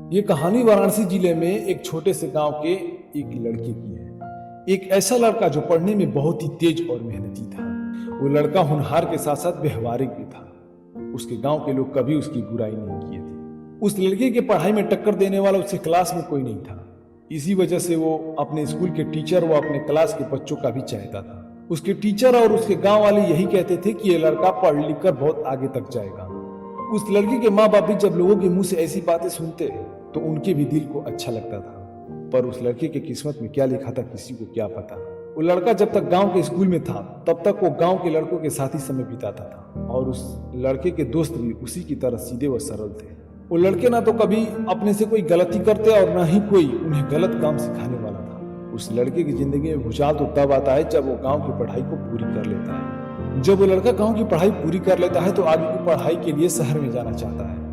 ये कहानी वाराणसी जिले में एक छोटे से गांव के एक लड़के की है। एक ऐसा लड़का जो पढ़ने में बहुत ही तेज और मेहनती था। वो लड़का होनहार के साथ साथ व्यवहारिक भी था। उसके गांव के लोग कभी उसकी बुराई नहीं किए थे। उस लड़के के पढ़ाई में टक्कर देने वाला उसके क्लास में कोई नहीं था। इसी वजह से वो अपने स्कूल के टीचर व अपने क्लास के बच्चों का भी चाहता था। उसके टीचर और उसके गांव वाले यही कहते थे कि ये लड़का पढ़ लिख कर बहुत आगे तक जाएगा। उस लड़के के माँ बाप भी जब लोगों के मुंह से ऐसी बातें सुनते तो उनके भी दिल को अच्छा लगता था। पर उस लड़के के किस्मत में क्या लिखा था किसी को क्या पता। वो लड़का जब तक गांव के स्कूल में था तब तक वो गांव के लड़कों के साथ ही समय बिताता था और उस लड़के के दोस्त भी उसी की तरह सीधे व सरल थे। वो लड़के ना तो कभी अपने से कोई गलती करते और ना ही कोई उन्हें गलत काम सिखाने वाला था। उस लड़के की जिंदगी में भूचाल तो तब आता है जब वो गांव की पढ़ाई को पूरी कर लेता है। जब वो लड़का गांव की पढ़ाई पूरी कर लेता है तो आगे की पढ़ाई के लिए शहर में जाना चाहता है।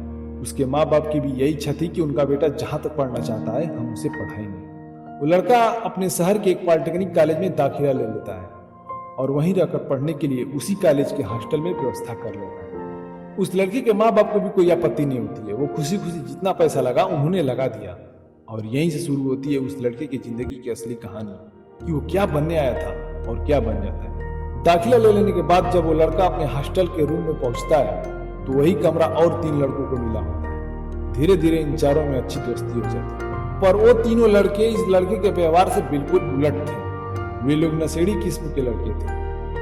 उसके माँ बाप की भी यही इच्छा थी कि उनका बेटा जहां तक पढ़ना चाहता है हम उसे पढ़ाएंगे। वो लड़का अपने शहर के एक पॉलिटेक्निक कॉलेज में दाखिला ले लेता है और वहीं रहकर पढ़ने के लिए उसी कॉलेज के हॉस्टल में व्यवस्था कर लेता है। उस लड़के के माँ बाप को भी कोई आपत्ति नहीं होती है। वो खुशी खुशी जितना पैसा लगा उन्होंने लगा दिया और यहीं से शुरू होती है उस लड़के की जिंदगी की असली कहानी कि वो क्या बनने आया था और क्या बन जाता है। दाखिला ले लेने के बाद जब वो लड़का अपने हॉस्टल के रूम में पहुंचता है तो वही कमरा और 3 लड़कों को मिला होता है। धीरे धीरे इन चारों में अच्छी दोस्ती हो जाती है। पर वो तीनों लड़के इस लड़के के व्यवहार से बिल्कुल उलट थे। वे लोग नशेड़ी किस्म के लड़के थे।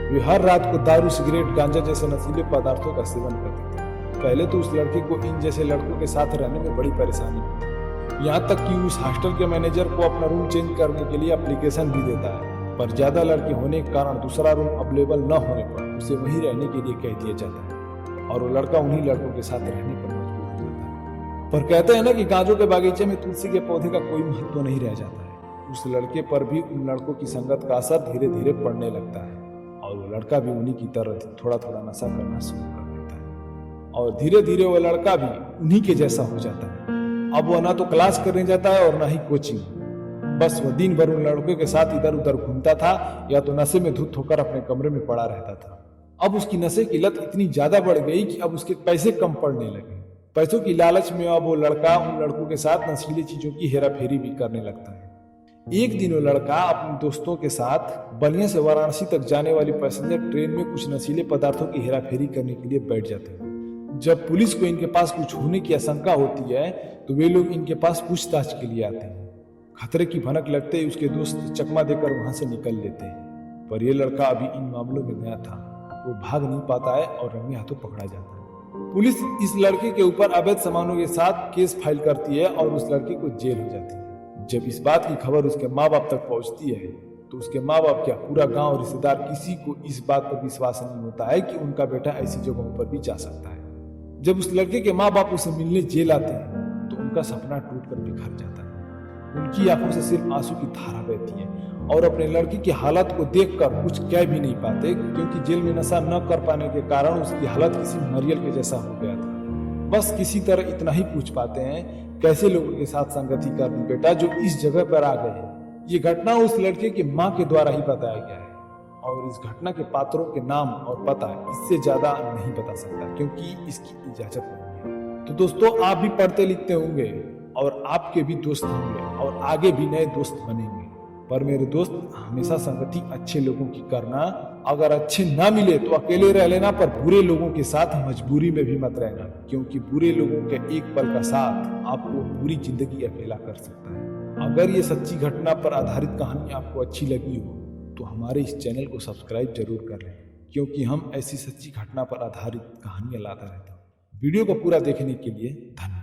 वे हर रात को दारू, सिगरेट, गांजा जैसे नशीले पदार्थों का सेवन करते थे। पहले तो उस लड़के को इन जैसे लड़कों के साथ रहने में बड़ी परेशानी हुई, यहाँ तक कि उस हॉस्टल के मैनेजर को अपना रूम चेंज करने के लिए एप्लीकेशन भी देता है। पर ज्यादा लड़के होने के कारण दूसरा रूम अवेलेबल न होने पर उसे वहीं रहने के लिए कह दिया जाता है और वो लड़का उन्हीं लड़कों के साथ रहने पर मजबूर हो जाता है। पर कहते हैं ना कि गांजों के बागीचे में तुलसी के पौधे का कोई महत्व नहीं रह जाता है। उस लड़के पर भी उन लड़कों की संगत का असर धीरे धीरे पड़ने लगता है और वो लड़का भी उन्हीं की तरह थोड़ा थोड़ा नशा करना शुरू कर देता है और धीरे धीरे वो लड़का भी उन्हीं के जैसा हो जाता है। अब वह ना तो क्लास करने जाता है और ना ही कोचिंग। बस वह दिन भर उन लड़कों के साथ इधर उधर घूमता था या तो नशे में धुत होकर अपने कमरे में पड़ा रहता था। अब उसकी नशे की लत इतनी ज्यादा बढ़ गई कि अब उसके पैसे कम पड़ने लगे। पैसों की लालच में अब वो लड़का उन लड़कों के साथ नशीली चीजों की हेराफेरी भी करने लगता है। एक दिन वो लड़का अपने दोस्तों के साथ बलिया से वाराणसी तक जाने वाली पैसेंजर ट्रेन में कुछ नशीले पदार्थों की हेराफेरी करने के लिए बैठ जाते हैं। जब पुलिस को इनके पास कुछ होने की आशंका होती है तो वे लोग इनके पास पूछताछ के लिए आते हैं। खतरे की भनक लगते ही उसके दोस्त चकमा देकर वहां से निकल लेते हैं। पर यह लड़का अभी इन मामलों में नया था। वो भाग नहीं पाता है और रंगे हाथों पकड़ा जाता है। पुलिस इस लड़के के ऊपर अवैध सामानों के साथ केस फाइल करती है और उस लड़के को जेल हो जाती है। जब इस बात की खबर उसके माँ बाप तक पहुंचती है तो उसके माँ बाप क्या पूरा गांव रिश्तेदार किसी को इस बात पर विश्वास नहीं होता है कि उनका बेटा ऐसी जगहों पर भी जा सकता है। जब उस लड़के के माँ बाप उसे मिलने जेल आते हैं तो उनका सपना टूटकर बिखर जाता है। उनकी आंखों से सिर्फ आंसू की धारा बहती है और अपने लड़की की हालत को देखकर कुछ कह भी नहीं पाते क्योंकि जेल में नशा न कर पाने के कारण उसकी हालत किसी मरियल के जैसा हो गया था। बस किसी तरह इतना ही पूछ पाते हैं, कैसे लोगों के साथ संगति कर दी बेटा जो इस जगह पर आ गए। ये घटना उस लड़के की माँ के द्वारा ही बताया गया है और इस घटना के पात्रों के नाम और पता इससे ज्यादा नहीं बता सकता क्योंकि इसकी इजाजत नहीं है। तो दोस्तों, आप भी पढ़ते लिखते होंगे और आपके भी दोस्त होंगे और आगे भी नए दोस्त बनेंगे। पर मेरे दोस्त, हमेशा संगति अच्छे लोगों की करना। अगर अच्छे ना मिले तो अकेले रह लेना, पर बुरे लोगों के साथ मजबूरी में भी मत रहना क्योंकि बुरे लोगों के एक पल का साथ आपको पूरी जिंदगी अकेला कर सकता है। अगर ये सच्ची घटना पर आधारित कहानी आपको अच्छी लगी हो तो हमारे इस चैनल को सब्सक्राइब जरूर कर लें क्योंकि हम ऐसी सच्ची घटना पर आधारित कहानियां लाता रहता हूँ। वीडियो को पूरा देखने के लिए धन्यवाद।